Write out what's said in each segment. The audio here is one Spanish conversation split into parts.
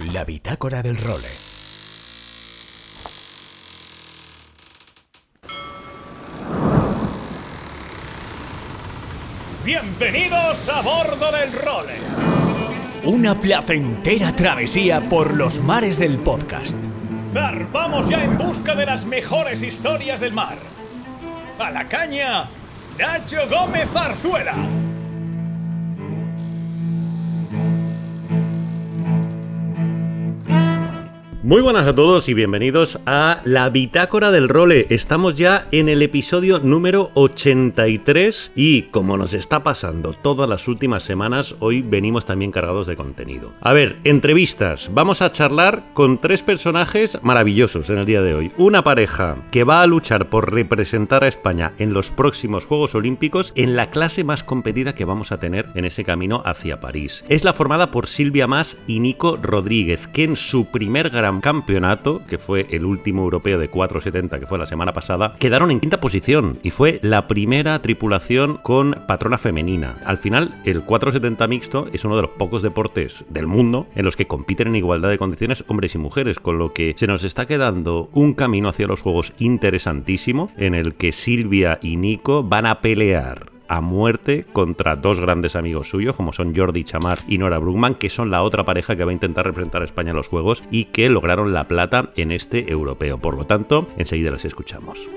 La bitácora del role. Bienvenidos a bordo del role. Una placentera travesía por los mares del podcast. Zarpamos ya en busca de las mejores historias del mar. A la caña, Nacho Gómez Zarzuela. Muy buenas a todos y bienvenidos a la bitácora del role. Estamos ya en el episodio número 83 y como nos está pasando todas las últimas semanas, hoy venimos también cargados de contenido. A ver, entrevistas. Vamos a charlar con tres personajes maravillosos en el día de hoy. Una pareja que va a luchar por representar a España en los próximos Juegos Olímpicos en la clase más competida que vamos a tener en ese camino hacia París. Es la formada por Silvia Mas y Nico Rodríguez, que en su primer gran campeonato, que fue el último europeo de 470, que fue la semana pasada, quedaron en quinta posición y fue la primera tripulación con patrona femenina. Al final, el 470 mixto es uno de los pocos deportes del mundo en los que compiten en igualdad de condiciones hombres y mujeres, con lo que se nos está quedando un camino hacia los Juegos interesantísimo en el que Silvia y Nico van a pelear a muerte contra dos grandes amigos suyos, como son Jordi Chamar y Nora Brugman, que son la otra pareja que va a intentar representar a España en los Juegos y que lograron la plata en este europeo. Por lo tanto, enseguida les escuchamos.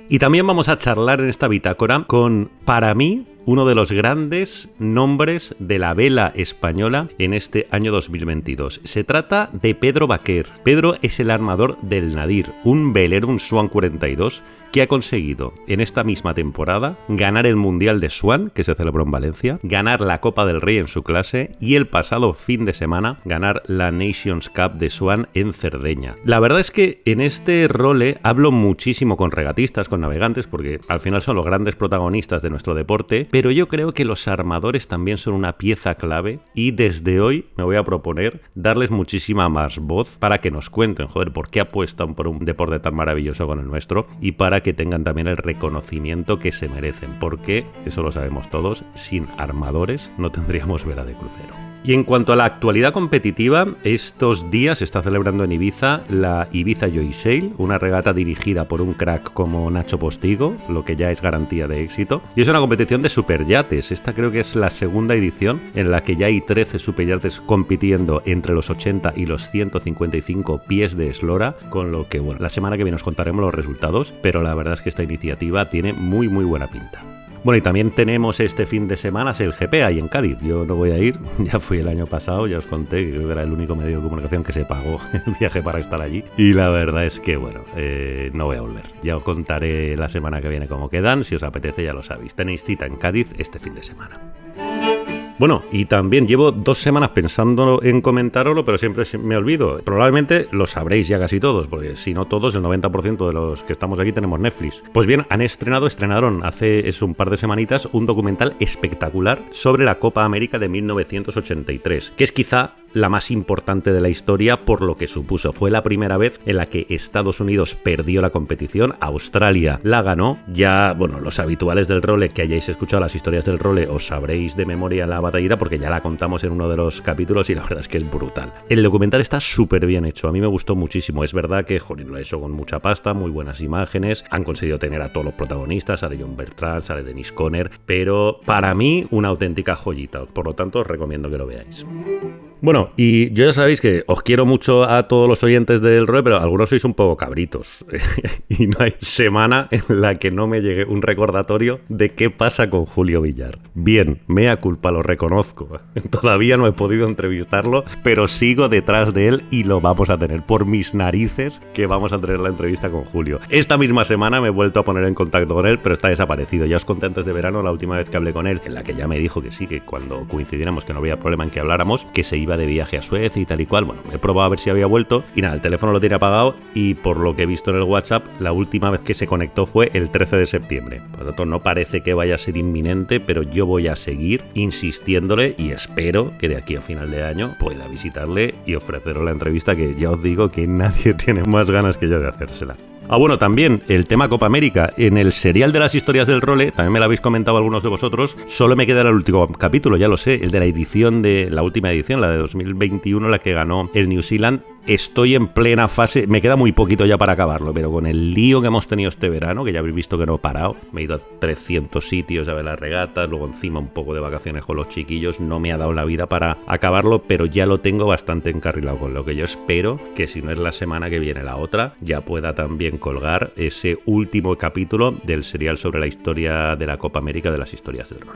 Y también vamos a charlar en esta bitácora con, para mí, uno de los grandes nombres de la vela española en este año 2022. Se trata de Pedro Baquer. Pedro es el armador del Nadir, un velero, un Swan 42, que ha conseguido en esta misma temporada ganar el Mundial de Swan, que se celebró en Valencia, ganar la Copa del Rey en su clase y el pasado fin de semana ganar la Nations Cup de Swan en Cerdeña. La verdad es que en este role hablo muchísimo con regatistas, con navegantes, porque al final son los grandes protagonistas de nuestro deporte, pero yo creo que los armadores también son una pieza clave y desde hoy me voy a proponer darles muchísima más voz para que nos cuenten, por qué apuestan por un deporte tan maravilloso como el nuestro y para que tengan también el reconocimiento que se merecen, porque, eso lo sabemos todos, sin armadores no tendríamos vela de crucero. Y en cuanto a la actualidad competitiva, estos días se está celebrando en Ibiza la Ibiza Joy Sail, una regata dirigida por un crack como Nacho Postigo, lo que ya es garantía de éxito. Y es una competición de superyates. Esta creo que es la segunda edición en la que ya hay 13 superyates compitiendo entre los 80 y los 155 pies de eslora, con lo que, bueno, la semana que viene os contaremos los resultados, pero la verdad es que esta iniciativa tiene muy buena pinta. Bueno, y también tenemos este fin de semana el GP ahí en Cádiz. Yo no voy a ir, ya fui el año pasado, ya os conté que creo que era el único medio de comunicación que se pagó el viaje para estar allí. Y la verdad es que, bueno, no voy a volver. Ya os contaré la semana que viene cómo quedan, si os apetece ya lo sabéis. Tenéis cita en Cádiz este fin de semana. Bueno, y también llevo 2 semanas pensando en comentarlo, pero siempre me olvido. Probablemente lo sabréis ya casi todos, porque si no todos, el 90% de los que estamos aquí tenemos Netflix. Pues bien, estrenaron hace un par de semanitas un documental espectacular sobre la Copa América de 1983, que es quizá la más importante de la historia por lo que supuso. Fue la primera vez en la que Estados Unidos perdió la competición, Australia la ganó. Ya, bueno, los habituales del role, que hayáis escuchado las historias del role, os sabréis de memoria la batallita porque ya la contamos en uno de los capítulos y la verdad es que es brutal. El documental está súper bien hecho, a mí me gustó muchísimo. Es verdad que, lo he hecho con mucha pasta, muy buenas imágenes, han conseguido tener a todos los protagonistas, sale John Bertrand, sale Dennis Conner, pero para mí una auténtica joyita, por lo tanto os recomiendo que lo veáis. Bueno, y yo ya sabéis que os quiero mucho a todos los oyentes del rol, pero algunos sois un poco cabritos. Y no hay semana en la que no me llegue un recordatorio de qué pasa con Julio Villar. Bien, mea culpa, lo reconozco. Todavía no he podido entrevistarlo, pero sigo detrás de él y lo vamos a tener. Por mis narices que vamos a tener la entrevista con Julio. Esta misma semana me he vuelto a poner en contacto con él, pero está desaparecido. Ya os conté antes de verano, la última vez que hablé con él, en la que ya me dijo que sí, que cuando coincidiéramos, que no había problema en que habláramos, que se iba de viaje a Suecia y tal y cual. Bueno, he probado a ver si había vuelto y nada, el teléfono lo tiene apagado y por lo que he visto en el WhatsApp, la última vez que se conectó fue el 13 de septiembre. Por lo tanto, no parece que vaya a ser inminente, pero yo voy a seguir insistiéndole y espero que de aquí a final de año pueda visitarle y ofreceros la entrevista que ya os digo que nadie tiene más ganas que yo de hacérsela. Bueno, también el tema Copa América. En el serial de las historias del role, también me lo habéis comentado algunos de vosotros, solo me queda el último capítulo, ya lo sé, el de la edición la última edición, la de 2021, la que ganó el New Zealand. Estoy en plena fase, me queda muy poquito ya para acabarlo, pero con el lío que hemos tenido este verano, que ya habéis visto que no he parado, me he ido a 300 sitios a ver las regatas, luego encima un poco de vacaciones con los chiquillos, no me ha dado la vida para acabarlo, pero ya lo tengo bastante encarrilado, con lo que yo espero que si no es la semana que viene la otra, ya pueda también colgar ese último capítulo del serial sobre la historia de la Copa América de las historias del rol.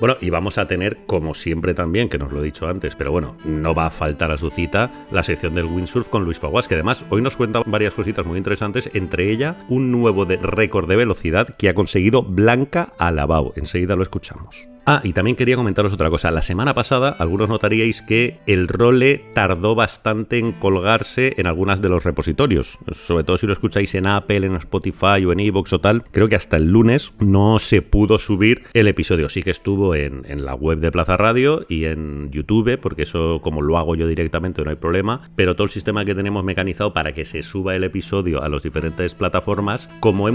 Bueno, y vamos a tener, como siempre también, que nos lo he dicho antes, pero bueno, no va a faltar a su cita, la sección del windsurf con Luis Faguas, que además hoy nos cuenta varias cositas muy interesantes, entre ellas un nuevo récord de velocidad que ha conseguido Blanca Alabau. Enseguida lo escuchamos. Y también quería comentaros otra cosa. La semana pasada, algunos notaríais que el role tardó bastante en colgarse en algunas de los repositorios. Sobre todo si lo escucháis en Apple, en Spotify o en iVoox o tal. Creo que hasta el lunes no se pudo subir el episodio. Sí que estuvo en la web de Plaza Radio y en YouTube, porque eso, como lo hago yo directamente, no hay problema. Pero todo el sistema que tenemos mecanizado para que se suba el episodio a las diferentes plataformas, como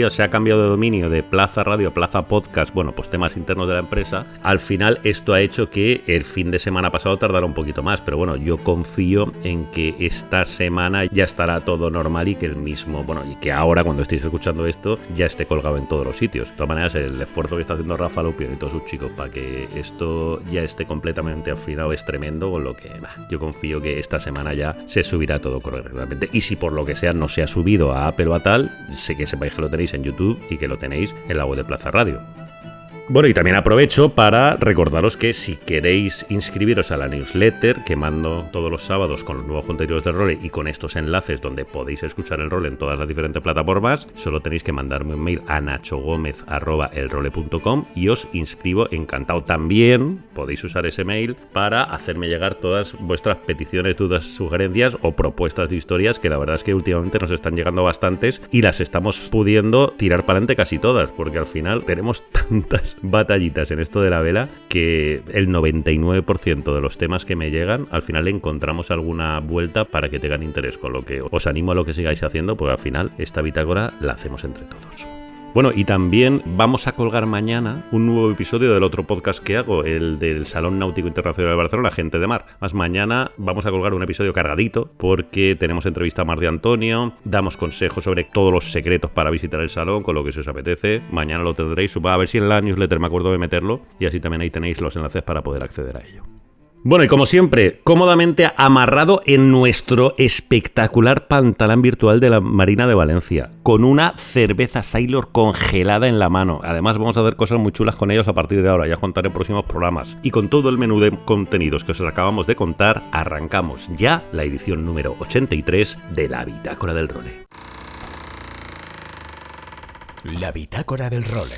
se ha cambiado de dominio de Plaza Radio a Plaza Podcast, bueno, pues temas internos de la empresa, al final esto ha hecho que el fin de semana pasado tardara un poquito más, pero bueno, yo confío en que esta semana ya estará todo normal y que y que ahora cuando estéis escuchando esto ya esté colgado en todos los sitios. De todas maneras, el esfuerzo que está haciendo Rafa Lupión y todos sus chicos para que esto ya esté completamente afinado es tremendo, con lo que yo confío que esta semana ya se subirá todo correctamente. Y si por lo que sea no se ha subido a Apple o a tal, sé que sepáis que lo tenéis en YouTube y que lo tenéis en la web de Plaza Radio. Bueno, y también aprovecho para recordaros que si queréis inscribiros a la newsletter que mando todos los sábados con los nuevos contenidos del role y con estos enlaces donde podéis escuchar el role en todas las diferentes plataformas, solo tenéis que mandarme un mail a nachogomez@elrole.com y os inscribo encantado. También podéis usar ese mail para hacerme llegar todas vuestras peticiones, dudas, sugerencias o propuestas de historias, que la verdad es que últimamente nos están llegando bastantes y las estamos pudiendo tirar para adelante casi todas, porque al final tenemos tantas batallitas en esto de la vela que el 99% de los temas que me llegan al final le encontramos alguna vuelta para que tengan interés, con lo que os animo a lo que sigáis haciendo, porque al final esta bitácora la hacemos entre todos. Bueno, y también vamos a colgar mañana un nuevo episodio del otro podcast que hago, el del Salón Náutico Internacional de Barcelona, Gente de Mar. Más mañana vamos a colgar un episodio cargadito porque tenemos entrevista a Mar de Antonio, damos consejos sobre todos los secretos para visitar el salón, con lo que si os apetece. Mañana lo tendréis, a ver si en la newsletter me acuerdo de meterlo y así también ahí tenéis los enlaces para poder acceder a ello. Bueno, y como siempre, cómodamente amarrado en nuestro espectacular pantalón virtual de la Marina de Valencia, con una cerveza Sailor congelada en la mano. Además, vamos a hacer cosas muy chulas con ellos a partir de ahora, ya os contaré en próximos programas. Y con todo el menú de contenidos que os acabamos de contar, arrancamos ya la edición número 83 de la Bitácora del Role. La Bitácora del Role.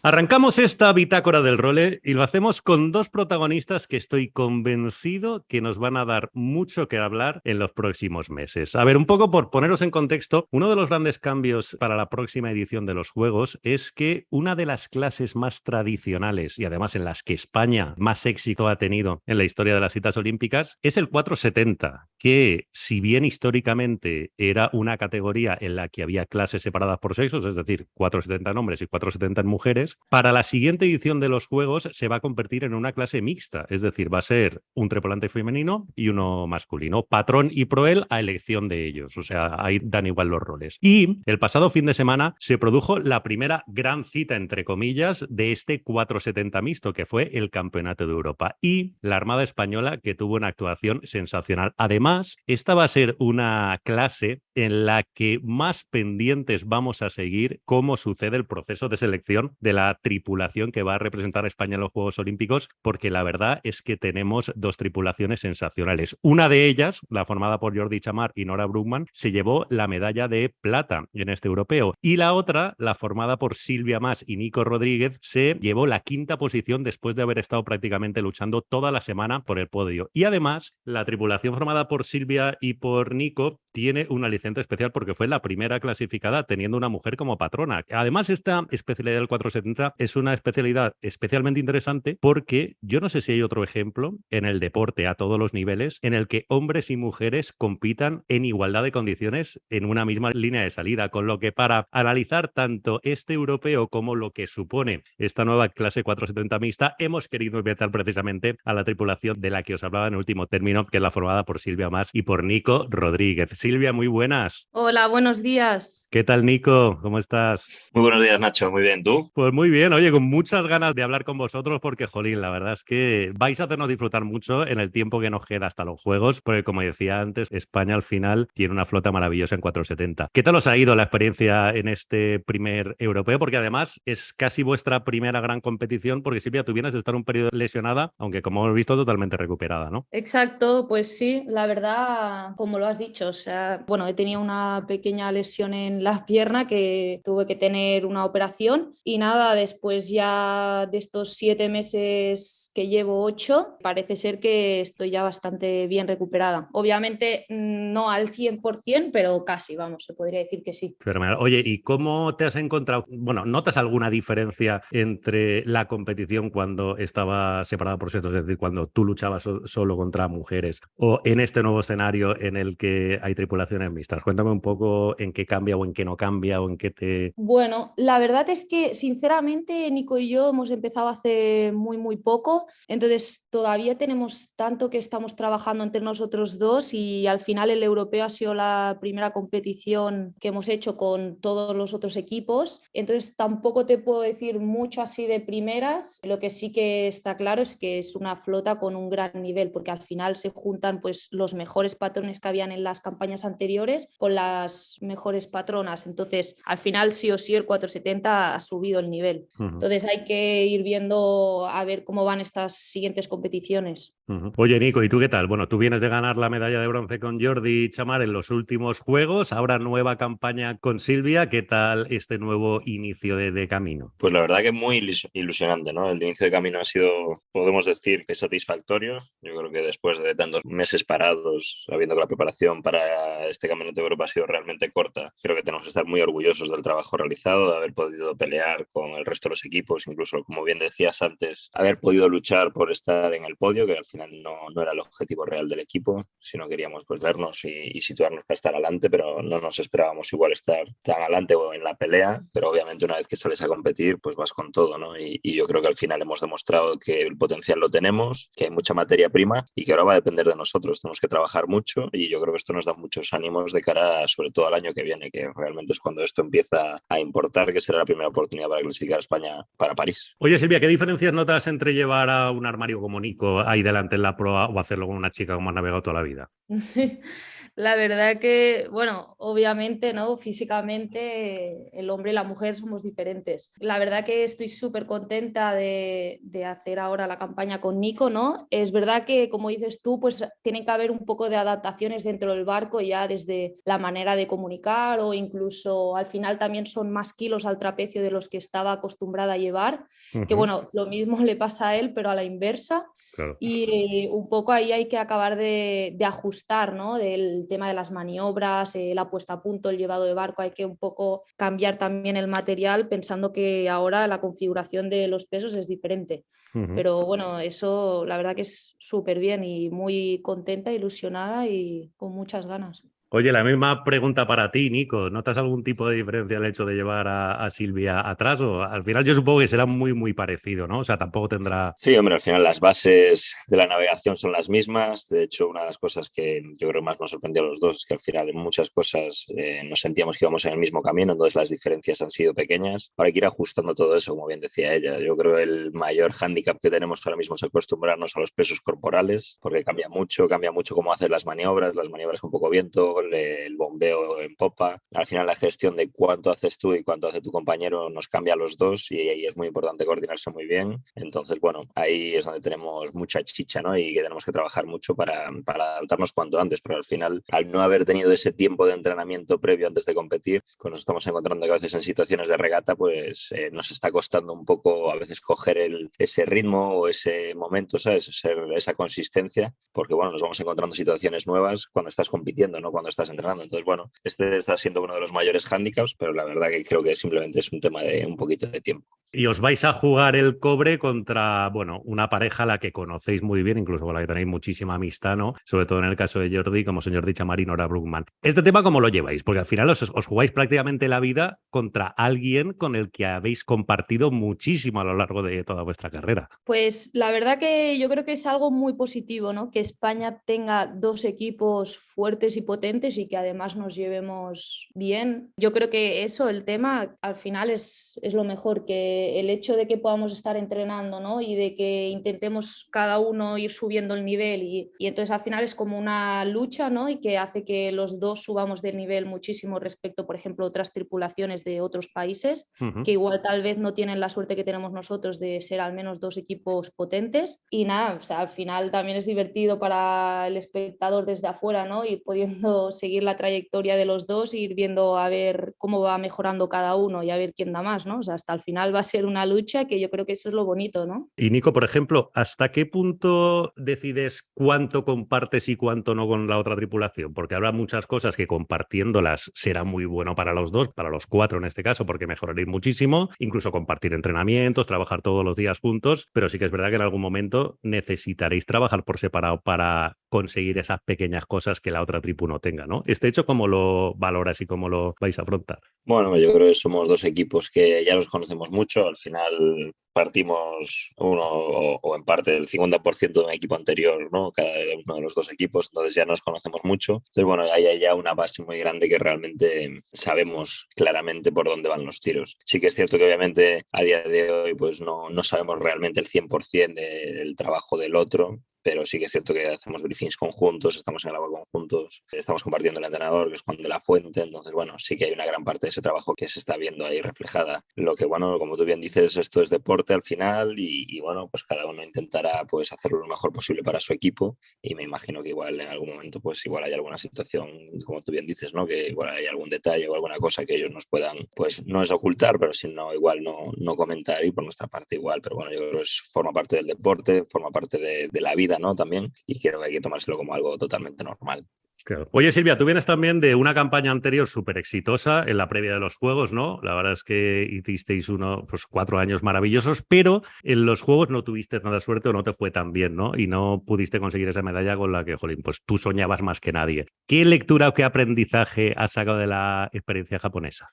Arrancamos esta bitácora del role y lo hacemos con dos protagonistas que estoy convencido que nos van a dar mucho que hablar en los próximos meses. A ver, un poco por poneros en contexto, uno de los grandes cambios para la próxima edición de los Juegos es que una de las clases más tradicionales y además en las que España más éxito ha tenido en la historia de las citas olímpicas es el 470, que si bien históricamente era una categoría en la que había clases separadas por sexos, es decir, 470 en hombres y 470 en mujeres, para la siguiente edición de los Juegos se va a convertir en una clase mixta, es decir, va a ser un tripulante femenino y uno masculino, patrón y proel a elección de ellos, o sea, ahí dan igual los roles. Y el pasado fin de semana se produjo la primera gran cita, entre comillas, de este 470 mixto, que fue el Campeonato de Europa, y la Armada Española, que tuvo una actuación sensacional. Además, esta va a ser una clase en la que más pendientes vamos a seguir cómo sucede el proceso de selección de la tripulación que va a representar a España en los Juegos Olímpicos, porque la verdad es que tenemos dos tripulaciones sensacionales. Una de ellas, la formada por Jordi Chamar y Nora Brugman, se llevó la medalla de plata en este europeo, y la otra, la formada por Silvia Mas y Nico Rodríguez, se llevó la quinta posición después de haber estado prácticamente luchando toda la semana por el podio. Y además, la tripulación formada por Silvia y por Nico tiene un aliciente especial porque fue la primera clasificada teniendo una mujer como patrona. Además, esta especialidad del 470 470 es una especialidad especialmente interesante porque yo no sé si hay otro ejemplo en el deporte a todos los niveles en el que hombres y mujeres compitan en igualdad de condiciones en una misma línea de salida, con lo que para analizar tanto este europeo como lo que supone esta nueva clase 470 mixta, hemos querido invitar precisamente a la tripulación de la que os hablaba en el último término, que es la formada por Silvia Mas y por Nico Rodríguez. Silvia, muy buenas. Hola, buenos días. ¿Qué tal, Nico? ¿Cómo estás? Muy buenos días, Nacho. Muy bien, ¿tú? Pues muy bien, oye, con muchas ganas de hablar con vosotros porque, jolín, la verdad es que vais a hacernos disfrutar mucho en el tiempo que nos queda hasta los Juegos, porque como decía antes, España al final tiene una flota maravillosa en 470. ¿Qué tal os ha ido la experiencia en este primer europeo? Porque además es casi vuestra primera gran competición, porque Silvia, tú vienes de estar un periodo lesionada, aunque como hemos visto, totalmente recuperada, ¿no? Exacto, pues sí, la verdad, como lo has dicho, o sea, bueno, he tenido una pequeña lesión en la pierna que tuve que tener una operación y nada, después ya de estos 7 meses que llevo 8, parece ser que estoy ya bastante bien recuperada. Obviamente no al 100%, pero casi, vamos, se podría decir que sí. Fenomenal. Oye, ¿y cómo te has encontrado? Bueno, ¿notas alguna diferencia entre la competición cuando estaba separada por sexos, es decir, cuando tú luchabas solo contra mujeres, o en este nuevo escenario en el que hay tripulaciones mixtas? Cuéntame un poco en qué cambia o en qué no cambia o en qué te... Bueno, la verdad es que sinceramente Nico y yo hemos empezado hace muy poco, entonces todavía tenemos tanto que estamos trabajando entre nosotros dos y al final el europeo ha sido la primera competición que hemos hecho con todos los otros equipos, entonces tampoco te puedo decir mucho así de primeras. Lo que sí que está claro es que es una flota con un gran nivel porque al final se juntan pues los mejores patrones que habían en las campañas anteriores con las mejores patronas, entonces al final sí o sí el 470 ha subido el nivel. Entonces hay que ir viendo a ver cómo van estas siguientes competiciones. Oye, Nico, ¿y tú qué tal? Bueno, tú vienes de ganar la medalla de bronce con Jordi Chamar en los últimos Juegos, ahora nueva campaña con Silvia. ¿Qué tal este nuevo inicio de camino? Pues la verdad que muy ilusionante, ¿no? El inicio de camino ha sido, podemos decir, que satisfactorio. Yo creo que después de tantos meses parados, sabiendo que la preparación para este Campeonato de Europa ha sido realmente corta, creo que tenemos que estar muy orgullosos del trabajo realizado, de haber podido pelear con el resto de los equipos, incluso, como bien decías antes, haber podido luchar por estar en el podio, que al final no era el objetivo real del equipo, sino queríamos pues vernos y situarnos para estar adelante, pero no nos esperábamos igual estar tan adelante o en la pelea, pero obviamente una vez que sales a competir, pues vas con todo, ¿no? Y yo creo que al final hemos demostrado que el potencial lo tenemos, que hay mucha materia prima y que ahora va a depender de nosotros. Tenemos que trabajar mucho y yo creo que esto nos da muchos ánimos de cara sobre todo al año que viene, que realmente es cuando esto empieza a importar, que será la primera oportunidad para clasificar a España para París. Oye, Silvia, ¿qué diferencias notas entre llevar a un armario como Nico ahí delante en la proa o hacerlo con una chica como has navegado toda la vida? La verdad que, bueno, obviamente, ¿no? Físicamente el hombre y la mujer somos diferentes. La verdad que estoy súper contenta de hacer ahora la campaña con Nico, ¿no? Es verdad que, como dices tú, pues tiene que haber un poco de adaptaciones dentro del barco ya desde la manera de comunicar o incluso al final también son más kilos al trapecio de los que estaba acostumbrada a llevar, que bueno, lo mismo le pasa a él, pero a la inversa. Claro. Y un poco ahí hay que acabar de ajustar, ¿no? Del tema de las maniobras, la puesta a punto, el llevado de barco, hay que un poco cambiar también el material pensando que ahora la configuración de los pesos es diferente. Pero bueno, eso la verdad que es súper bien y muy contenta, ilusionada y con muchas ganas. Oye, la misma pregunta para ti, Nico. ¿Notas algún tipo de diferencia el hecho de llevar a Silvia atrás? O al final yo supongo que será muy parecido, ¿no? O sea, tampoco tendrá... Sí, hombre, al final las bases de la navegación son las mismas. De hecho, una de las cosas que yo creo más nos sorprendió a los dos es que al final en muchas cosas nos sentíamos que íbamos en el mismo camino, entonces las diferencias han sido pequeñas. Ahora hay que ir ajustando todo eso, como bien decía ella. Yo creo que el mayor hándicap que tenemos ahora mismo es acostumbrarnos a los pesos corporales, porque cambia mucho cómo hacer las maniobras con poco viento, el bombeo en popa. Al final la gestión de cuánto haces tú y cuánto hace tu compañero nos cambia a los dos y ahí es muy importante coordinarse muy bien. Entonces, bueno, ahí es donde tenemos mucha chicha, ¿no? Y que tenemos que trabajar mucho para adaptarnos cuanto antes, pero al final, al no haber tenido ese tiempo de entrenamiento previo antes de competir, pues nos estamos encontrando que a veces en situaciones de regata, pues nos está costando un poco a veces coger ese ritmo o ese momento, ¿sabes? Esa consistencia, porque bueno, nos vamos encontrando situaciones nuevas cuando estás compitiendo, ¿no? Cuando cuando estás entrenando. Entonces, bueno, este está siendo uno de los mayores hándicaps, pero la verdad que creo que simplemente es un tema de un poquito de tiempo. Y os vais a jugar el cobre contra, bueno, una pareja a la que conocéis muy bien, incluso con la que tenéis muchísima amistad, ¿no? Sobre todo en el caso de Jordi, como señor Chamarí y Nora Brookman. ¿Este tema cómo lo lleváis? Porque al final os jugáis prácticamente la vida contra alguien con el que habéis compartido muchísimo a lo largo de toda vuestra carrera. Pues la verdad que yo creo que es algo muy positivo, ¿no? Que España tenga dos equipos fuertes y potentes y que además nos llevemos bien. Yo creo que eso, el tema, al final es lo mejor, que el hecho de que podamos estar entrenando, ¿no? Y de que intentemos cada uno ir subiendo el nivel y entonces al final es como una lucha, ¿no? Y que hace que los dos subamos del nivel muchísimo respecto, por ejemplo, a otras tripulaciones de otros países, que igual tal vez no tienen la suerte que tenemos nosotros de ser al menos dos equipos potentes. Y nada, o sea, al final también es divertido para el espectador desde afuera, ¿no? Ir pudiendo seguir la trayectoria de los dos e ir viendo a ver cómo va mejorando cada uno y a ver quién da más, ¿no? O sea, hasta el final va a ser una lucha, que yo creo que eso es lo bonito, ¿no? Y Nico, por ejemplo, ¿hasta qué punto decides cuánto compartes y cuánto no con la otra tripulación? Porque habrá muchas cosas que compartiéndolas será muy bueno para los dos, para los cuatro en este caso, porque mejoraréis muchísimo, incluso compartir entrenamientos, trabajar todos los días juntos, pero sí que es verdad que en algún momento necesitaréis trabajar por separado para conseguir esas pequeñas cosas que la otra tripu no tenga, ¿no? Este hecho, ¿cómo lo valoras y cómo lo vais a afrontar? Bueno, yo creo que somos dos equipos que ya los conocemos mucho. Al final partimos uno o en parte del 50% de un equipo anterior, ¿no? Cada uno de los dos equipos, entonces ya nos conocemos mucho. Entonces, bueno, hay ya una base muy grande que realmente sabemos claramente por dónde van los tiros. Sí que es cierto que obviamente a día de hoy pues no sabemos realmente el 100% del trabajo del otro, pero sí que es cierto que hacemos briefings conjuntos, estamos en el agua conjuntos, estamos compartiendo el entrenador, que es Juan de la Fuente, entonces, bueno, sí que hay una gran parte de ese trabajo que se está viendo ahí reflejada. Lo que, bueno, como tú bien dices, esto es deporte al final y bueno, pues cada uno intentará pues hacerlo lo mejor posible para su equipo y me imagino que igual en algún momento pues igual hay alguna situación, como tú bien dices, ¿no? Que igual hay algún detalle o alguna cosa que ellos nos puedan, pues no es ocultar, pero si no, igual no comentar y por nuestra parte igual, pero bueno, yo creo que forma parte del deporte, forma parte de la vida, ¿no? También, y creo que hay que tomárselo como algo totalmente normal. Claro. Oye, Silvia, tú vienes también de una campaña anterior súper exitosa en la previa de los Juegos, ¿no? La verdad es que hicisteis 4 años maravillosos, pero en los Juegos no tuviste tanta suerte o no te fue tan bien, ¿no? Y no pudiste conseguir esa medalla con la que, jolín, pues tú soñabas más que nadie. ¿Qué lectura o qué aprendizaje has sacado de la experiencia japonesa?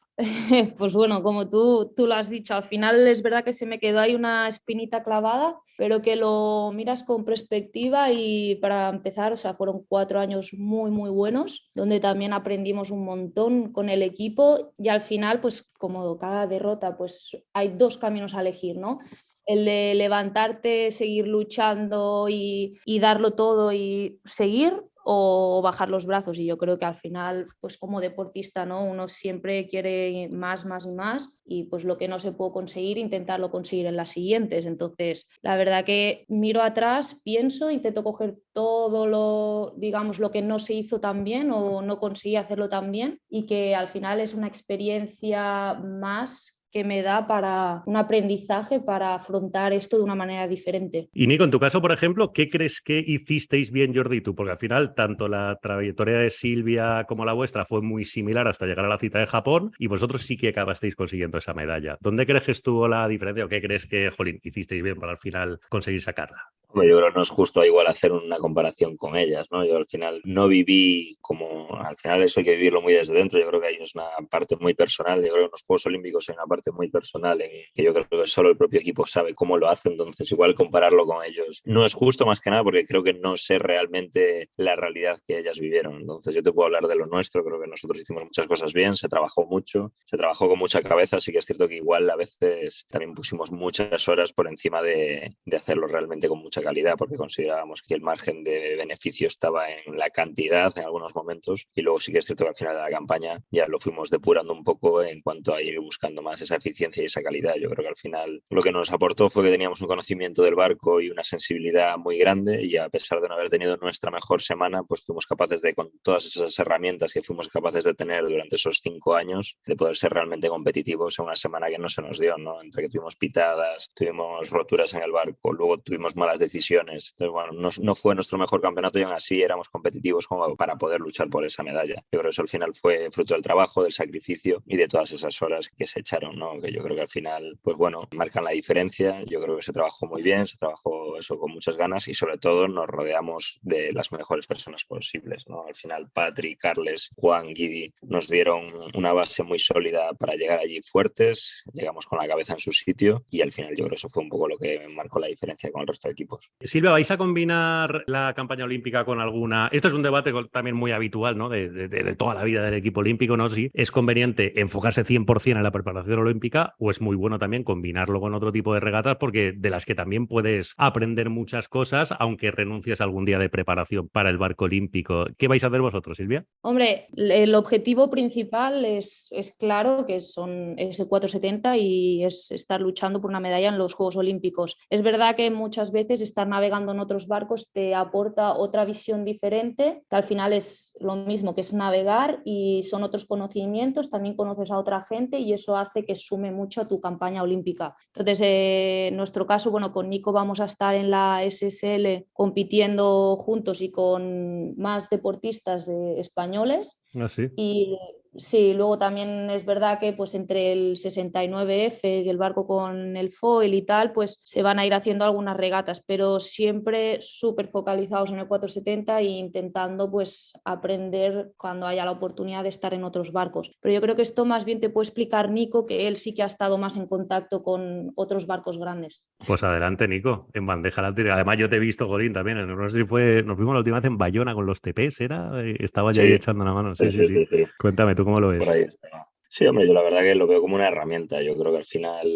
Pues bueno, como tú lo has dicho, al final es verdad que se me quedó ahí una espinita clavada, pero que lo miras con perspectiva y para empezar, o sea, fueron 4 años muy, muy buenos, donde también aprendimos un montón con el equipo y al final, pues como cada derrota, pues hay dos caminos a elegir, ¿no? El de levantarte, seguir luchando y darlo todo y seguir, o bajar los brazos. Y yo creo que al final, pues como deportista, ¿no? Uno siempre quiere más, más y más, y pues lo que no se puede conseguir, intentarlo conseguir en las siguientes. Entonces, la verdad que miro atrás, pienso, intento coger todo lo, digamos, lo que no se hizo tan bien o no conseguí hacerlo tan bien, y que al final es una experiencia más que me da para un aprendizaje para afrontar esto de una manera diferente. Y Nico, en tu caso, por ejemplo, ¿qué crees que hicisteis bien, Jordi, tú? Porque al final, tanto la trayectoria de Silvia como la vuestra fue muy similar hasta llegar a la cita de Japón y vosotros sí que acabasteis consiguiendo esa medalla. ¿Dónde crees que estuvo la diferencia o qué crees que, jolín, hicisteis bien para al final conseguir sacarla? Yo creo que no es justo igual hacer una comparación con ellas, ¿no? Yo al final no viví como... Al final eso hay que vivirlo muy desde dentro. Yo creo que hay una parte muy personal. Yo creo que en los Juegos Olímpicos hay una parte muy personal en que yo creo que solo el propio equipo sabe cómo lo hace. Entonces igual compararlo con ellos no es justo, más que nada porque creo que no sé realmente la realidad que ellas vivieron. Entonces yo te puedo hablar de lo nuestro. Creo que nosotros hicimos muchas cosas bien, se trabajó mucho, se trabajó con mucha cabeza. Sí que es cierto que igual a veces también pusimos muchas horas por encima de hacerlo realmente con mucha calidad, porque considerábamos que el margen de beneficio estaba en la cantidad en algunos momentos, y luego sí que es cierto que al final de la campaña ya lo fuimos depurando un poco en cuanto a ir buscando más esa eficiencia y esa calidad. Yo creo que al final lo que nos aportó fue que teníamos un conocimiento del barco y una sensibilidad muy grande, y a pesar de no haber tenido nuestra mejor semana, pues fuimos capaces de, con todas esas herramientas que fuimos capaces de tener durante esos 5 años, de poder ser realmente competitivos en una semana que no se nos dio, ¿no? Entre que tuvimos pitadas, tuvimos roturas en el barco, luego tuvimos malas decisiones decisiones. Entonces, bueno, no fue nuestro mejor campeonato y aún así éramos competitivos como para poder luchar por esa medalla. Yo creo que eso al final fue fruto del trabajo, del sacrificio y de todas esas horas que se echaron, ¿no? Que yo creo que al final, pues bueno, marcan la diferencia. Yo creo que se trabajó muy bien, se trabajó eso con muchas ganas y sobre todo nos rodeamos de las mejores personas posibles, ¿no? Al final, Patrick, Carles, Juan, Guidi nos dieron una base muy sólida para llegar allí fuertes, llegamos con la cabeza en su sitio y al final yo creo que eso fue un poco lo que marcó la diferencia con el resto de equipos. Silvia, ¿vais a combinar la campaña olímpica con alguna? Esto es un debate también muy habitual, ¿no? De toda la vida del equipo olímpico, ¿no? Si es conveniente enfocarse 100% en la preparación olímpica o es muy bueno también combinarlo con otro tipo de regatas porque de las que también puedes aprender muchas cosas aunque renuncies algún día de preparación para el barco olímpico. ¿Qué vais a hacer vosotros, Silvia? Hombre, el objetivo principal es claro que es el 470 y es estar luchando por una medalla en los Juegos Olímpicos. Es verdad que muchas veces estar navegando en otros barcos te aporta otra visión diferente, que al final es lo mismo, que es navegar y son otros conocimientos, también conoces a otra gente y eso hace que sume mucho a tu campaña olímpica. Entonces, en nuestro caso, bueno, con Nico vamos a estar en la SSL compitiendo juntos y con más deportistas españoles. Ah, sí. Y sí, luego también es verdad que pues entre el 69F y el barco con el foil y tal, pues se van a ir haciendo algunas regatas, pero siempre súper focalizados en el 470 e intentando pues aprender cuando haya la oportunidad de estar en otros barcos. Pero yo creo que esto más bien te puede explicar Nico, que él sí que ha estado más en contacto con otros barcos grandes. Pues adelante, Nico, en bandeja la tira. Además, yo te he visto, Golín, también. No sé si nos vimos la última vez en Bayona con los TPs, ¿era? Estaba ya ahí Sí, echando una mano. Sí. sí. Cuéntame, ¿tú cómo lo ves? Por ahí está. Sí, hombre, yo la verdad que lo veo como una herramienta. Yo creo que al final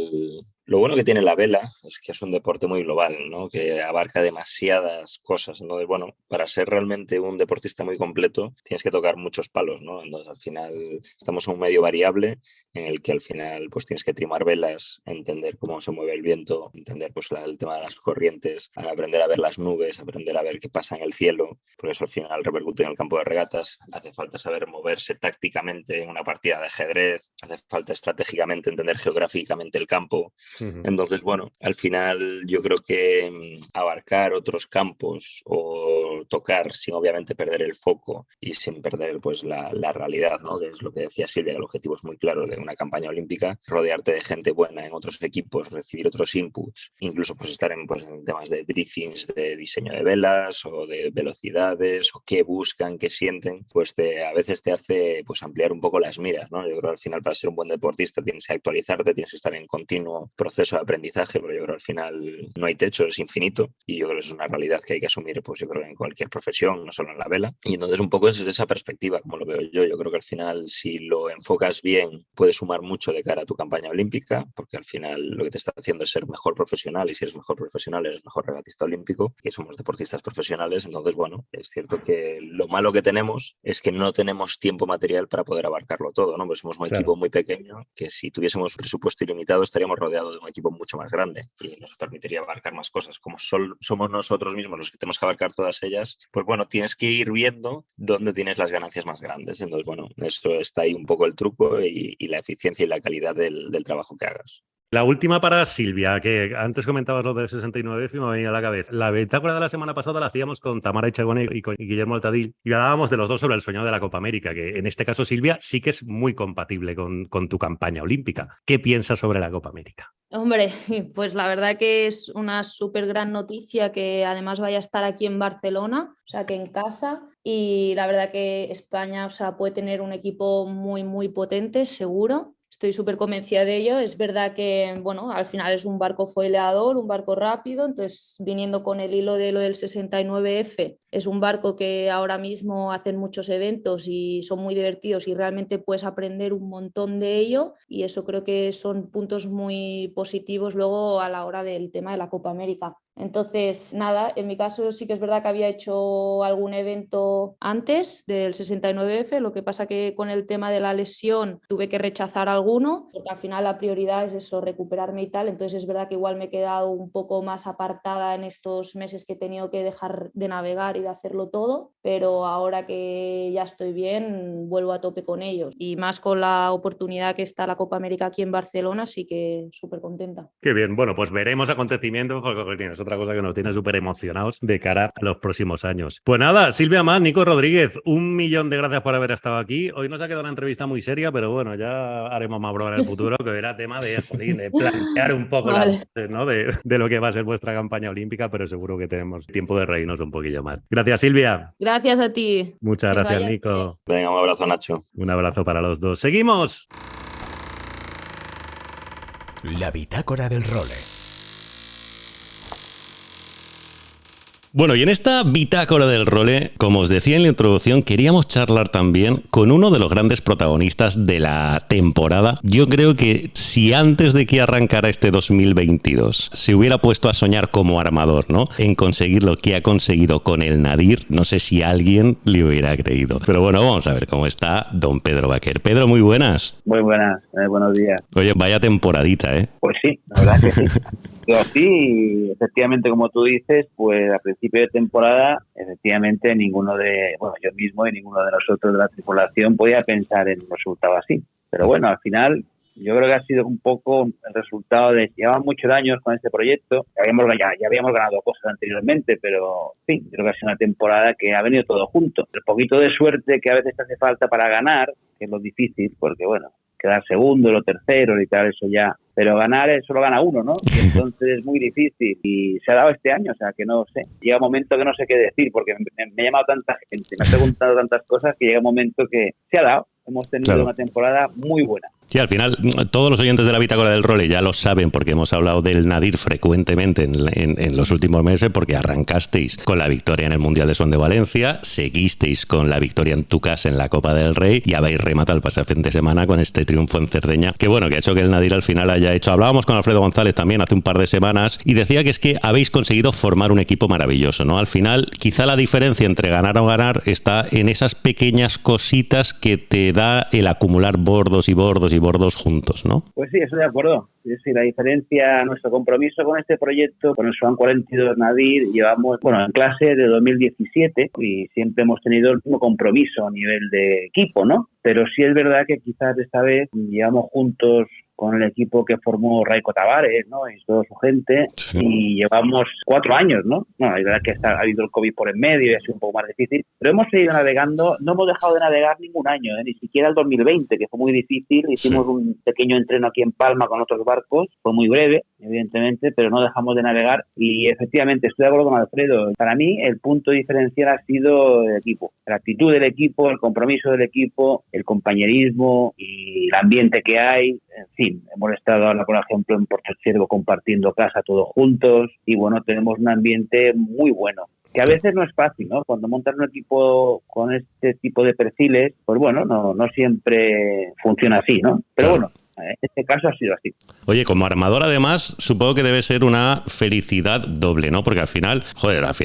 lo bueno que tiene la vela es que es un deporte muy global, ¿no? Que abarca demasiadas cosas, ¿no? Bueno, para ser realmente un deportista muy completo tienes que tocar muchos palos, ¿no? Entonces al final estamos en un medio variable en el que al final pues tienes que trimar velas, entender cómo se mueve el viento, entender pues el tema de las corrientes, aprender a ver las nubes, aprender a ver qué pasa en el cielo, porque eso al final repercute en el campo de regatas. Hace falta saber moverse tácticamente en una partida de ajedrez, hace falta estratégicamente entender geográficamente el campo. Entonces, bueno, al final yo creo que abarcar otros campos o tocar sin obviamente perder el foco y sin perder pues la realidad, ¿no? Que es lo que decía Silvia, que el objetivo es muy claro de una campaña olímpica, rodearte de gente buena en otros equipos, recibir otros inputs, incluso pues estar en temas de briefings de diseño de velas o de velocidades o qué buscan, qué sienten, pues a veces te hace pues ampliar un poco las miras, ¿no? Yo creo que al final para ser un buen deportista tienes que actualizarte, tienes que estar en continuo proceso de aprendizaje, pero yo creo que al final no hay techo, es infinito y yo creo que es una realidad que hay que asumir pues yo creo en cualquier profesión, no solo en la vela. Y entonces un poco es esa perspectiva como lo veo yo. Yo creo que al final si lo enfocas bien puede sumar mucho de cara a tu campaña olímpica, porque al final lo que te está haciendo es ser mejor profesional y si eres mejor profesional eres mejor regatista olímpico y somos deportistas profesionales. Entonces bueno, es cierto que lo malo que tenemos es que no tenemos tiempo material para poder abarcarlo todo, ¿no? Pues somos un equipo muy pequeño que si tuviésemos un presupuesto ilimitado estaríamos rodeados de un equipo mucho más grande y nos permitiría abarcar más cosas. Como somos nosotros mismos los que tenemos que abarcar todas ellas, pues bueno, tienes que ir viendo dónde tienes las ganancias más grandes. Entonces, bueno, eso está ahí un poco el truco y la eficiencia y la calidad del trabajo que hagas. La última para Silvia, que antes comentabas lo del 69 y me venía a la cabeza. La bitácora de la semana pasada la hacíamos con Tamara Echegone y con Guillermo Altadil y hablábamos de los dos sobre el sueño de la Copa América, que en este caso, Silvia, sí que es muy compatible con tu campaña olímpica. ¿Qué piensas sobre la Copa América? Hombre, pues la verdad que es una súper gran noticia que además vaya a estar aquí en Barcelona, o sea que en casa, y la verdad que España, o sea, puede tener un equipo muy, muy potente, seguro. Estoy súper convencida de ello. Es verdad que, bueno, al final es un barco foileador, un barco rápido, entonces viniendo con el hilo de lo del 69F, es un barco que ahora mismo hacen muchos eventos y son muy divertidos y realmente puedes aprender un montón de ello y eso creo que son puntos muy positivos luego a la hora del tema de la Copa América. Entonces, nada, en mi caso sí que es verdad que había hecho algún evento antes del 69F, lo que pasa que con el tema de la lesión tuve que rechazar alguno, porque al final la prioridad es eso, recuperarme y tal, entonces es verdad que igual me he quedado un poco más apartada en estos meses que he tenido que dejar de navegar y de hacerlo todo, pero ahora que ya estoy bien, vuelvo a tope con ellos. Y más con la oportunidad que está la Copa América aquí en Barcelona, así que súper contenta. Qué bien, bueno, pues veremos acontecimientos, porque es otra cosa que nos tiene súper emocionados de cara a los próximos años. Pues nada, Silvia Mas, Nico Rodríguez, 1.000.000 de gracias por haber estado aquí. Hoy nos ha quedado una entrevista muy seria, pero bueno, ya haremos más bromas en el futuro, que era tema de, jolín, de plantear un poco Vale. las bases, ¿no? de lo que va a ser vuestra campaña olímpica, pero seguro que tenemos tiempo de reírnos un poquillo más. Gracias, Silvia. Gracias a ti. Muchas Que gracias, vaya Nico. bien. Venga, un abrazo, Nacho. Un abrazo para los dos. ¡Seguimos! La bitácora del role. Bueno, y en esta bitácora del role, como os decía en la introducción, queríamos charlar también con uno de los grandes protagonistas de la temporada. Yo creo que si antes de que arrancara este 2022 se hubiera puesto a soñar como armador, ¿no?, en conseguir lo que ha conseguido con el Nadir, no sé si alguien le hubiera creído. Pero bueno, vamos a ver cómo está don Pedro Baquer. Pedro, muy buenas. Muy buenas, buenos días. Oye, vaya temporadita, ¿eh? Pues sí, la verdad que sí. Pero sí, efectivamente, como tú dices, pues a principio de temporada, efectivamente, yo mismo y ninguno de nosotros de la tripulación podía pensar en un resultado así. Pero bueno, al final, yo creo que ha sido un poco el resultado de... Llevamos muchos años con este proyecto, ya habíamos ganado cosas anteriormente, pero sí, creo que ha sido una temporada que ha venido todo junto. El poquito de suerte que a veces hace falta para ganar, que es lo difícil, porque bueno, quedar segundo, lo tercero y tal, eso ya... Pero ganar solo gana uno, ¿no? Entonces es muy difícil y se ha dado este año, o sea, que no sé. Llega un momento que no sé qué decir porque me ha llamado tanta gente, me ha preguntado tantas cosas que llega un momento que se ha dado. Hemos tenido una temporada muy buena. Sí, al final, todos los oyentes de la bitácora del role ya lo saben porque hemos hablado del Nadir frecuentemente en los últimos meses, porque arrancasteis con la victoria en el Mundial de Son de Valencia, seguisteis con la victoria en tu casa en la Copa del Rey y habéis rematado el pasado fin de semana con este triunfo en Cerdeña, que bueno, que ha hecho que el Nadir al final haya hecho... Hablábamos con Alfredo González también hace un par de semanas y decía que es que habéis conseguido formar un equipo maravilloso, ¿no? Al final, quizá la diferencia entre ganar o ganar está en esas pequeñas cositas que te da el acumular bordos y bordos y bordos juntos, ¿no? Pues sí, estoy de acuerdo. Sí, la diferencia, nuestro compromiso con este proyecto, con el SWAN 42 Nadir, llevamos, en clase de 2017 y siempre hemos tenido el mismo compromiso a nivel de equipo, ¿no? Pero sí es verdad que quizás esta vez llevamos juntos con el equipo que formó Raiko Tavares, ¿no? Y toda su gente, sí. Y llevamos 4 años, ¿no? Bueno, es verdad que ha habido el COVID por en medio y ha sido un poco más difícil, pero hemos seguido navegando, no hemos dejado de navegar ningún año, ni siquiera el 2020, que fue muy difícil. Hicimos un pequeño entreno aquí en Palma con otros barcos, fue muy breve, evidentemente, pero no dejamos de navegar y efectivamente estoy de acuerdo con Alfredo. Para mí el punto diferencial ha sido el equipo, la actitud del equipo, el compromiso del equipo, el compañerismo y el ambiente que hay. En fin, hemos estado ahora, por ejemplo, en Puerto Ciervo compartiendo casa todos juntos y bueno, tenemos un ambiente muy bueno. Que a veces no es fácil, ¿no? Cuando montas un equipo con este tipo de perfiles, pues bueno, no siempre funciona así, ¿no? Pero bueno, en este caso ha sido así. Oye, como armador además, supongo que debe ser una felicidad doble, ¿no? Porque al final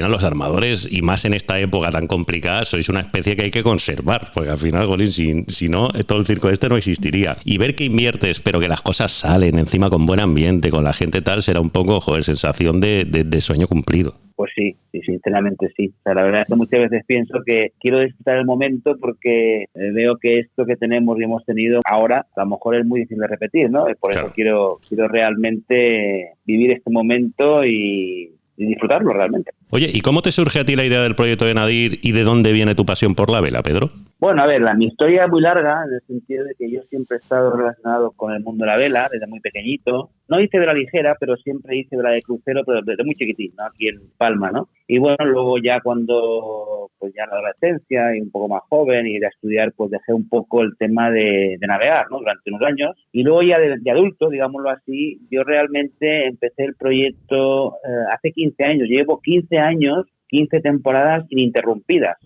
los armadores, y más en esta época tan complicada, sois una especie que hay que conservar, porque al final, jolín, si no, todo el circo este no existiría. Y ver que inviertes, pero que las cosas salen encima con buen ambiente, con la gente tal, será un poco, sensación de sueño cumplido. Pues sí, sinceramente sí. O sea, la verdad es que muchas veces pienso que quiero disfrutar el momento porque veo que esto que tenemos y hemos tenido ahora a lo mejor es muy difícil de repetir, ¿no? Y por eso quiero realmente vivir este momento y disfrutarlo realmente. Oye, ¿y cómo te surge a ti la idea del proyecto de Nadir y de dónde viene tu pasión por la vela, Pedro? Bueno, a ver, mi historia es muy larga, en el sentido de que yo siempre he estado relacionado con el mundo de la vela, desde muy pequeñito. No hice vela ligera, pero siempre hice vela de crucero, pero desde muy chiquitín, ¿no? Aquí en Palma, ¿no? Y bueno, luego ya cuando, pues ya en la adolescencia y un poco más joven y de estudiar, pues dejé un poco el tema de navegar, ¿no? Durante unos años. Y luego ya de adulto, digámoslo así, yo realmente empecé el proyecto hace 15 años. Llevo 15 años, 15 temporadas ininterrumpidas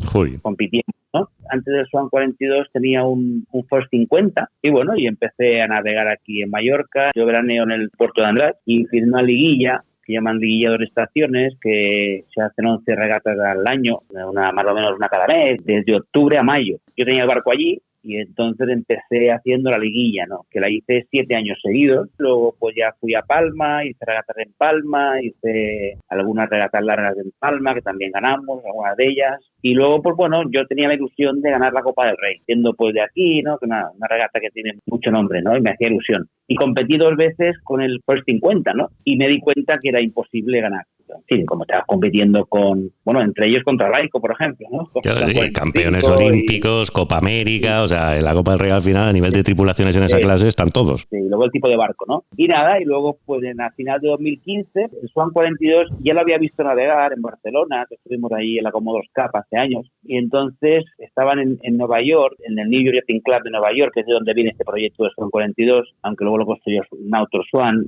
compitiendo, ¿no? Antes del SWAN 42 tenía un Force 50 y bueno, y empecé a navegar aquí en Mallorca. Yo veraneo en el puerto de András y firmé una liguilla que llaman liguilla de estaciones, que se hacen 11 regatas al año, más o menos una cada mes, desde octubre a mayo. Yo tenía el barco allí y entonces empecé haciendo la liguilla, ¿no? Que la hice 7 años seguidos. Luego pues ya fui a Palma, hice regatas en Palma, hice algunas regatas largas en Palma que también ganamos, algunas de ellas. Y luego, pues bueno, yo tenía la ilusión de ganar la Copa del Rey, siendo pues de aquí, ¿no? Que una regata que tiene mucho nombre, ¿no? Y me hacía ilusión. Y competí 2 veces con el First 50, ¿no? Y me di cuenta que era imposible ganar. En fin, como estabas compitiendo con, bueno, entre ellos contra Raikko, por ejemplo, ¿no? Claro, sí, campeones olímpicos, Copa América, o sea, en la Copa del Rey al final, a nivel de tripulaciones en esa clase, están todos. Sí, y luego el tipo de barco, ¿no? Y nada, y luego, pues en la final de 2015, el Swan 42 ya lo había visto navegar en Barcelona, que estuvimos ahí en la Comodos Cup hace años, y entonces estaban en Nueva York, en el New York Yachting Club de Nueva York, que es de donde viene este proyecto de Swan 42, aunque luego lo construyó Nautor Swan.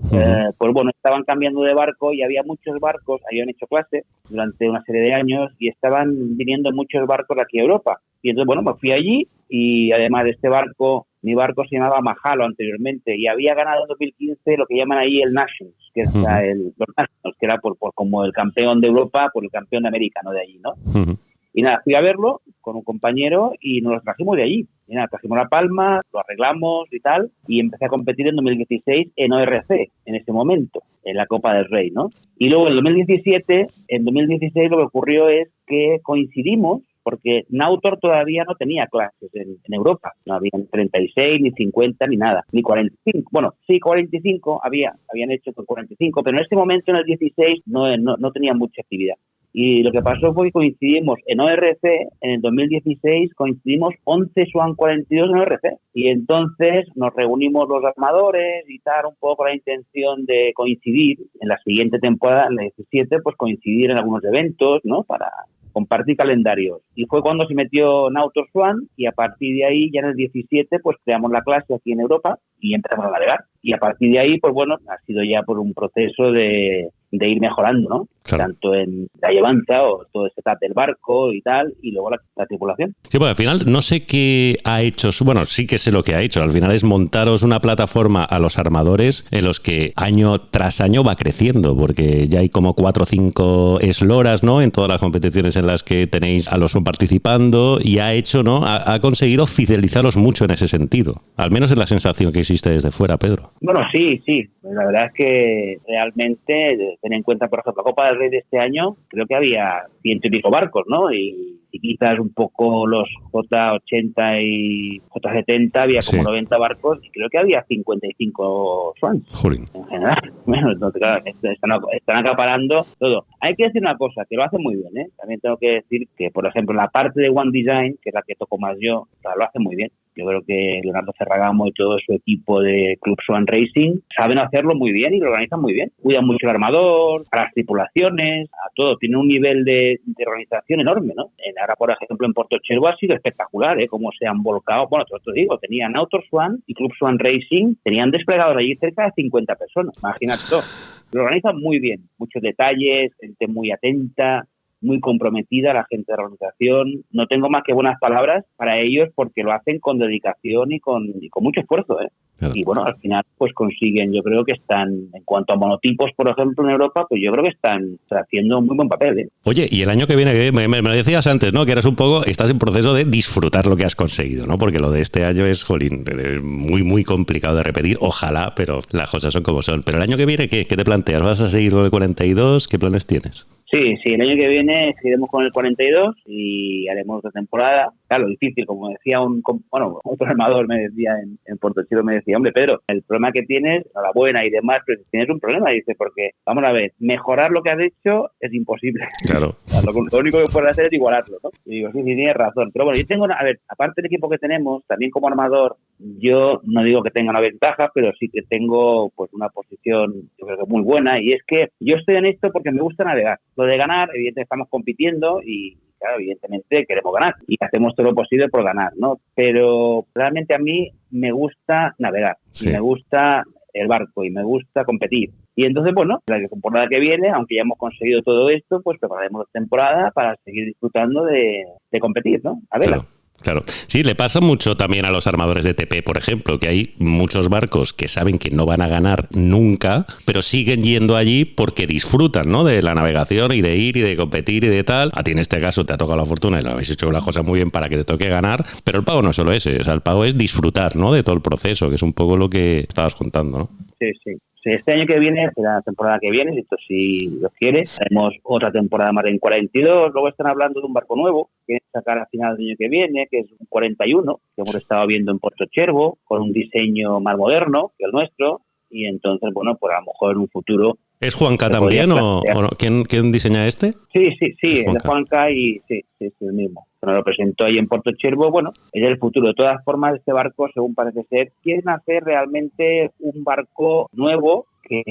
Pues bueno, estaban cambiando de barco y había muchos barcos, habían hecho clase durante una serie de años y estaban viniendo muchos barcos aquí a Europa. Y entonces, bueno, me fui allí y además de este barco, mi barco se llamaba Mahalo anteriormente y había ganado en 2015 lo que llaman ahí el Nations, que es los Nations, que era por como el campeón de Europa, por el campeón de América, no de allí, ¿no? Y nada, fui a verlo con un compañero y nos lo trajimos de allí. Y nada, trajimos La Palma, lo arreglamos y tal, y empecé a competir en 2016 en ORC, en ese momento, en la Copa del Rey, ¿no? Y luego en 2016 lo que ocurrió es que coincidimos, porque Nautor todavía no tenía clases en Europa. No habían 36, ni 50, ni nada, ni 45. Bueno, sí, 45 habían hecho con 45, pero en ese momento, en el 16, no tenía mucha actividad. Y lo que pasó fue que coincidimos en ORC, en el 2016 coincidimos 11 Swan 42 en ORC. Y entonces nos reunimos los armadores y tal, un poco con la intención de coincidir en la siguiente temporada, en la 17, pues coincidir en algunos eventos, ¿no? Para compartir calendarios. Y fue cuando se metió Nautor Swan y a partir de ahí, ya en el 17, pues creamos la clase aquí en Europa y empezamos a navegar. Y a partir de ahí, pues bueno, ha sido ya por un proceso de ir mejorando, ¿no? Claro. Tanto en la llevanza o todo ese setup del barco y tal, y luego la tripulación. Sí, pues al final no sé qué ha hecho, bueno, sí que sé lo que ha hecho, al final es montaros una plataforma a los armadores en los que año tras año va creciendo, porque ya hay como 4 o 5 esloras, ¿no? En todas las competiciones en las que tenéis a los participando y ha hecho, ¿no? Ha conseguido fidelizaros mucho en ese sentido, al menos es la sensación que existe desde fuera, Pedro. Bueno, sí, la verdad es que realmente, ten en cuenta, por ejemplo, la Copa del Rey de este año, creo que había 100 y pico barcos, ¿no? Y quizás un poco los J80 y J70 había como 90 barcos y creo que había 55 Swans. Jolín. En general. Bueno, entonces, claro, están acaparando todo. Hay que decir una cosa, que lo hace muy bien, ¿eh? También tengo que decir que, por ejemplo, la parte de One Design, que es la que toco más yo, lo hace muy bien. Yo creo que Leonardo Ferragamo y todo su equipo de Club Swan Racing saben hacerlo muy bien y lo organizan muy bien. Cuidan mucho el armador, a las tripulaciones, a todo. Tienen un nivel de organización enorme, ¿no? Ahora, por ejemplo, en Portochero ha sido espectacular, ¿eh? Cómo se han volcado. Bueno, te digo, tenían Nautor Swan y Club Swan Racing, tenían desplegados allí cerca de 50 personas. Imagínate todo. Lo organizan muy bien. Muchos detalles, gente muy atenta, muy comprometida, la gente de la organización. No tengo más que buenas palabras para ellos porque lo hacen con dedicación y con mucho esfuerzo, ¿eh? Claro. Y bueno, al final pues consiguen, yo creo que están, en cuanto a monotipos, por ejemplo, en Europa, pues yo creo que están haciendo un muy buen papel, ¿eh? Oye, y el año que viene, que me lo decías antes, ¿no? Que eras un poco, estás en proceso de disfrutar lo que has conseguido, ¿no? Porque lo de este año es, jolín, muy, muy complicado de repetir, ojalá, pero las cosas son como son. Pero el año que viene, ¿qué te planteas? ¿Vas a seguir con el 42? ¿Qué planes tienes? Sí, el año que viene seguiremos con el 42 y haremos otra temporada. Claro, difícil, como decía otro armador me decía en Portochero, me decía, hombre, Pedro, el problema que tienes, enhorabuena y demás, pero tienes un problema, dice, porque, vamos a ver, mejorar lo que has hecho es imposible. Claro. Lo único que puedes hacer es igualarlo, ¿no? Y digo, sí, tienes razón. Pero bueno, yo tengo, aparte del equipo que tenemos, también como armador, yo no digo que tenga una ventaja, pero sí que tengo pues una posición, yo creo que muy buena, y es que yo estoy en esto porque me gusta navegar. Lo de ganar, evidentemente estamos compitiendo y, claro, evidentemente queremos ganar y hacemos todo lo posible por ganar, ¿no? Pero realmente a mí me gusta navegar, y me gusta el barco y me gusta competir. Y entonces, bueno, la temporada que viene, aunque ya hemos conseguido todo esto, pues prepararemos la temporada para seguir disfrutando de competir, ¿no? A verla. Claro. Claro. Sí, le pasa mucho también a los armadores de TP, por ejemplo, que hay muchos barcos que saben que no van a ganar nunca, pero siguen yendo allí porque disfrutan, ¿no?, de la navegación y de ir y de competir y de tal. A ti en este caso te ha tocado la fortuna y lo habéis hecho las cosas muy bien para que te toque ganar, pero el pago no es solo ese, o sea, el pago es disfrutar, ¿no?, de todo el proceso, que es un poco lo que estabas contando, ¿no? Sí, sí. Sí, este año que viene, será la temporada que viene, si Dios quiere, haremos otra temporada más en 42. Luego están hablando de un barco nuevo que es sacar a final del año que viene, que es un 41, que hemos estado viendo en Puerto Chervo, con un diseño más moderno que el nuestro. Y entonces, bueno, pues a lo mejor en un futuro... ¿Es Juanca también o no? ¿Quién diseña este? Sí, es de Juanca y sí, el mismo. Nos lo presentó ahí en Puerto Chervo. Bueno, es el futuro. De todas formas, este barco, según parece ser, quieren hacer realmente un barco nuevo que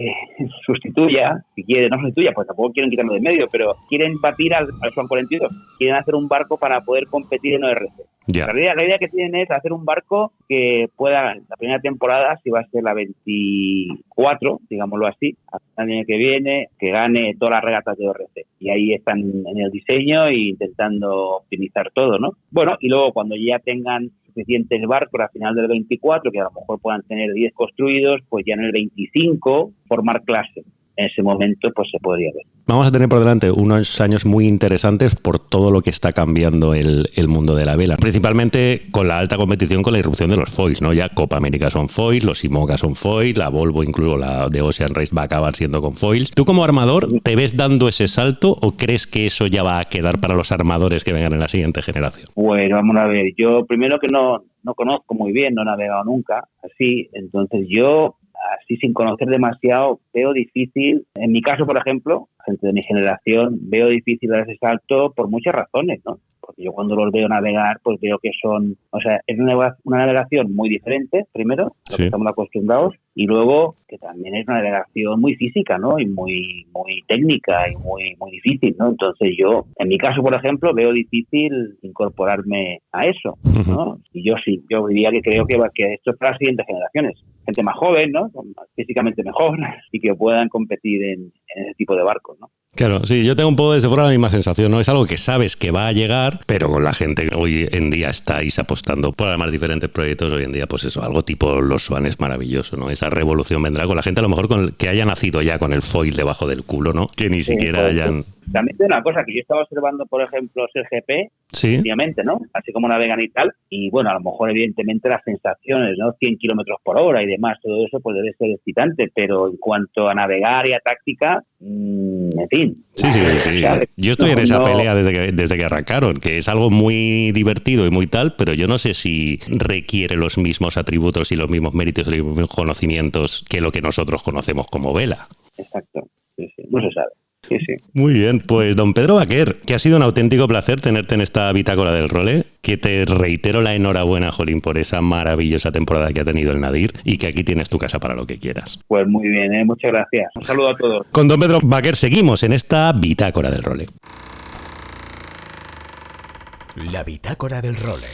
sustituya, si quieren, no sustituya, pues tampoco quieren quitarlo de medio, pero quieren batir al Swan 42. Quieren hacer un barco para poder competir en ORC. Yeah. La idea que tienen es hacer un barco que pueda, la primera temporada, si va a ser la 24, digámoslo así, hasta el año que viene, que gane todas las regatas de ORC. Y ahí están en el diseño e intentando optimizar todo, ¿no? Bueno, y luego cuando ya tengan suficientes barcos a final del 24, que a lo mejor puedan tener 10 construidos, pues ya en el 25 formar clase. En ese momento pues se podría ver. Vamos a tener por delante unos años muy interesantes por todo lo que está cambiando el mundo de la vela. Principalmente con la alta competición, con la irrupción de los foils, ¿no? Ya Copa América son foils, los IMOCA son foils, la Volvo, incluso la de Ocean Race, va a acabar siendo con foils. ¿Tú como armador te ves dando ese salto o crees que eso ya va a quedar para los armadores que vengan en la siguiente generación? Bueno, vamos a ver. Yo primero que no conozco muy bien, no he navegado nunca así, entonces yo... Así sin conocer demasiado, veo difícil, en mi caso, por ejemplo, gente de mi generación, veo difícil dar ese salto por muchas razones, ¿no? Porque yo cuando los veo navegar, pues veo que son, o sea, es una navegación muy diferente, primero, a lo que estamos acostumbrados, y luego que también es una navegación muy física, ¿no? Y muy técnica y muy difícil, ¿no? Entonces yo, en mi caso, por ejemplo, veo difícil incorporarme a eso, ¿no? Y yo sí, yo diría que creo que esto es para las siguientes generaciones. Gente más joven, ¿no? Físicamente mejor y que puedan competir en ese tipo de barcos, ¿no? Claro, sí, yo tengo un poco desde fuera la misma sensación, ¿no? Es algo que sabes que va a llegar, pero con la gente que hoy en día estáis apostando por además diferentes proyectos, hoy en día, pues eso, algo tipo los Swan es maravilloso, ¿no? Esa revolución vendrá con la gente a lo mejor que haya nacido ya con el foil debajo del culo, ¿no? Que ni siquiera hayan... También hay una cosa que yo estaba observando, por ejemplo, SGP, últimamente, ¿no? Así como navegan y tal, y bueno, a lo mejor evidentemente las sensaciones, ¿no? 100 kilómetros por hora y demás, todo eso pues debe ser excitante, pero en cuanto a navegar y a táctica, en fin. Sí. Yo estoy en esa pelea desde que arrancaron, que es algo muy divertido y muy tal, pero yo no sé si requiere los mismos atributos y los mismos méritos y los mismos conocimientos que lo que nosotros conocemos como vela. Exacto, sí, no se sabe. Sí. Muy bien, pues don Pedro Baquer, que ha sido un auténtico placer tenerte en esta bitácora del role, que te reitero la enhorabuena, Jolín, por esa maravillosa temporada que ha tenido el Nadir y que aquí tienes tu casa para lo que quieras. Pues muy bien, muchas gracias. Un saludo a todos. Con don Pedro Baquer seguimos en esta bitácora del role. La bitácora del role.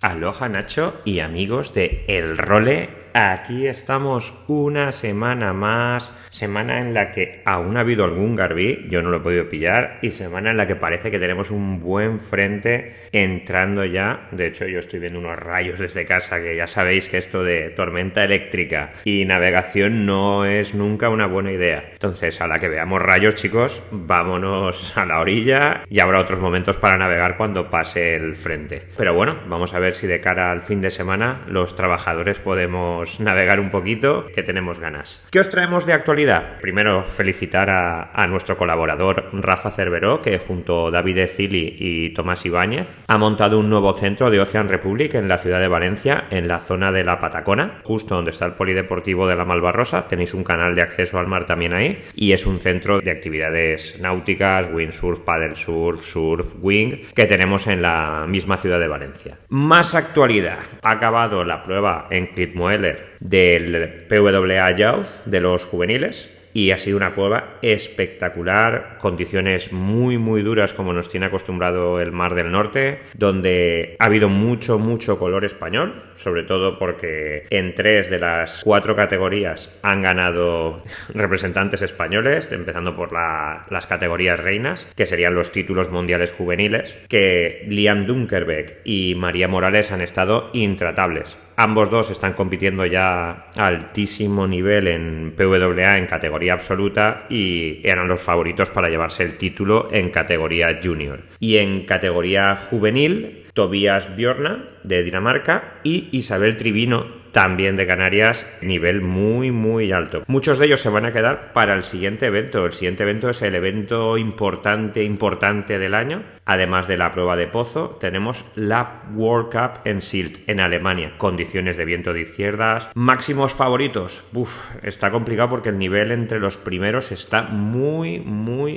Aloha Nacho y amigos de El Role. Aquí estamos una semana más, semana en la que aún ha habido algún Garbí, yo no lo he podido pillar, y semana en la que parece que tenemos un buen frente entrando ya. De hecho, yo estoy viendo unos rayos desde casa, que ya sabéis que esto de tormenta eléctrica y navegación no es nunca una buena idea. Entonces, a la que veamos rayos, chicos, vámonos a la orilla y habrá otros momentos para navegar cuando pase el frente. Pero bueno, vamos a ver si de cara al fin de semana los trabajadores podemos navegar un poquito, que tenemos ganas. ¿Qué os traemos de actualidad? Primero, felicitar a nuestro colaborador Rafa Cerveró, que junto a David Ezili y Tomás Ibáñez ha montado un nuevo centro de Ocean Republic en la ciudad de Valencia, en la zona de la Patacona, justo donde está el polideportivo de la Malvarrosa. Tenéis un canal de acceso al mar también ahí, y es un centro de actividades náuticas, windsurf, paddle surf, surf, wing, que tenemos en la misma ciudad de Valencia. Más actualidad. Ha acabado la prueba en Klitmoeller del PWA Youth de los juveniles y ha sido una prueba espectacular, condiciones muy muy duras como nos tiene acostumbrado el Mar del Norte, donde ha habido mucho color español, sobre todo porque en 3 de las 4 categorías han ganado representantes españoles, empezando por las categorías reinas, que serían los títulos mundiales juveniles, que Liam Dunkerbeck y María Morales han estado intratables. Ambos dos están compitiendo ya a altísimo nivel en PWA en categoría absoluta y eran los favoritos para llevarse el título en categoría junior. Y en categoría juvenil, Tobias Bjorna de Dinamarca y Isabel Trivino también de Canarias, nivel muy alto. Muchos de ellos se van a quedar para el siguiente evento. El siguiente evento es el evento importante del año. Además de la prueba de pozo, tenemos la World Cup en Sylt, en Alemania. Condiciones de viento de izquierdas. Máximos favoritos. Está complicado porque el nivel entre los primeros está muy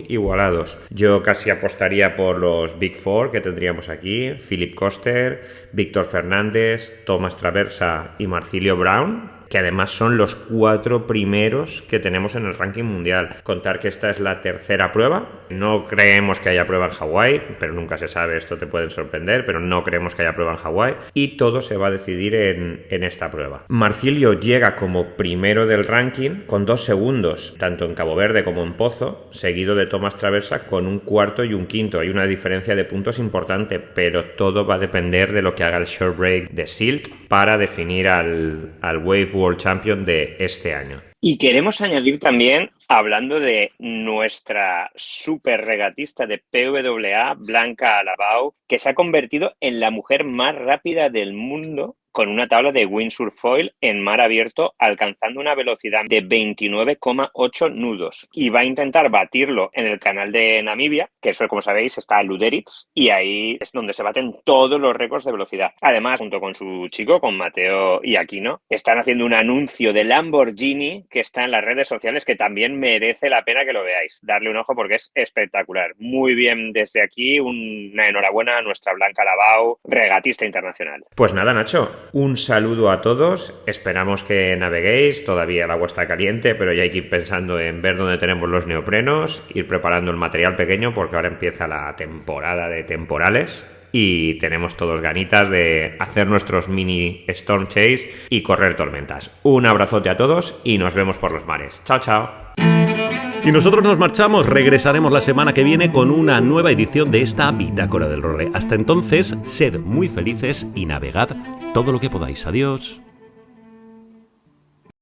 igualados. Yo casi apostaría por los Big Four que tendríamos aquí. Philip Koster, Víctor Fernández, Thomas Traversa y Marcilio Brown, que además son los 4 primeros que tenemos en el ranking mundial. Contar que esta es la tercera prueba. No creemos que haya prueba en Hawái, pero nunca se sabe, esto te puede sorprender, pero no creemos que haya prueba en Hawái. Y todo se va a decidir en esta prueba. Marcilio llega como primero del ranking con 2 segundos, tanto en Cabo Verde como en Pozo, seguido de Thomas Traversa con un cuarto y un quinto. Hay una diferencia de puntos importante, pero todo va a depender de lo que haga el short break de Sylt para definir al Wave World Champion de este año. Y queremos añadir también, hablando de nuestra super regatista de PWA, Blanca Alabau, que se ha convertido en la mujer más rápida del mundo con una tabla de windsurf foil en mar abierto, alcanzando una velocidad de 29,8 nudos. Y va a intentar batirlo en el canal de Namibia, que eso, como sabéis, está Luderitz, y ahí es donde se baten todos los récords de velocidad. Además, junto con su chico, con Mateo y Aquino, están haciendo un anuncio de Lamborghini que está en las redes sociales, que también merece la pena que lo veáis. Darle un ojo porque es espectacular. Muy bien desde aquí, una enhorabuena a nuestra Blanca Alabau, regatista internacional. Pues nada, Nacho, un saludo a todos. Esperamos que naveguéis. Todavía el agua está caliente, pero ya hay que ir pensando en ver dónde tenemos los neoprenos, ir preparando el material pequeño porque ahora empieza la temporada de temporales y tenemos todos ganitas de hacer nuestros mini Storm Chase y correr tormentas. Un abrazote a todos y nos vemos por los mares. Chao, chao. Y nosotros nos marchamos, regresaremos la semana que viene con una nueva edición de esta Bitácora del Role. Hasta entonces, sed muy felices y navegad todo lo que podáis. Adiós.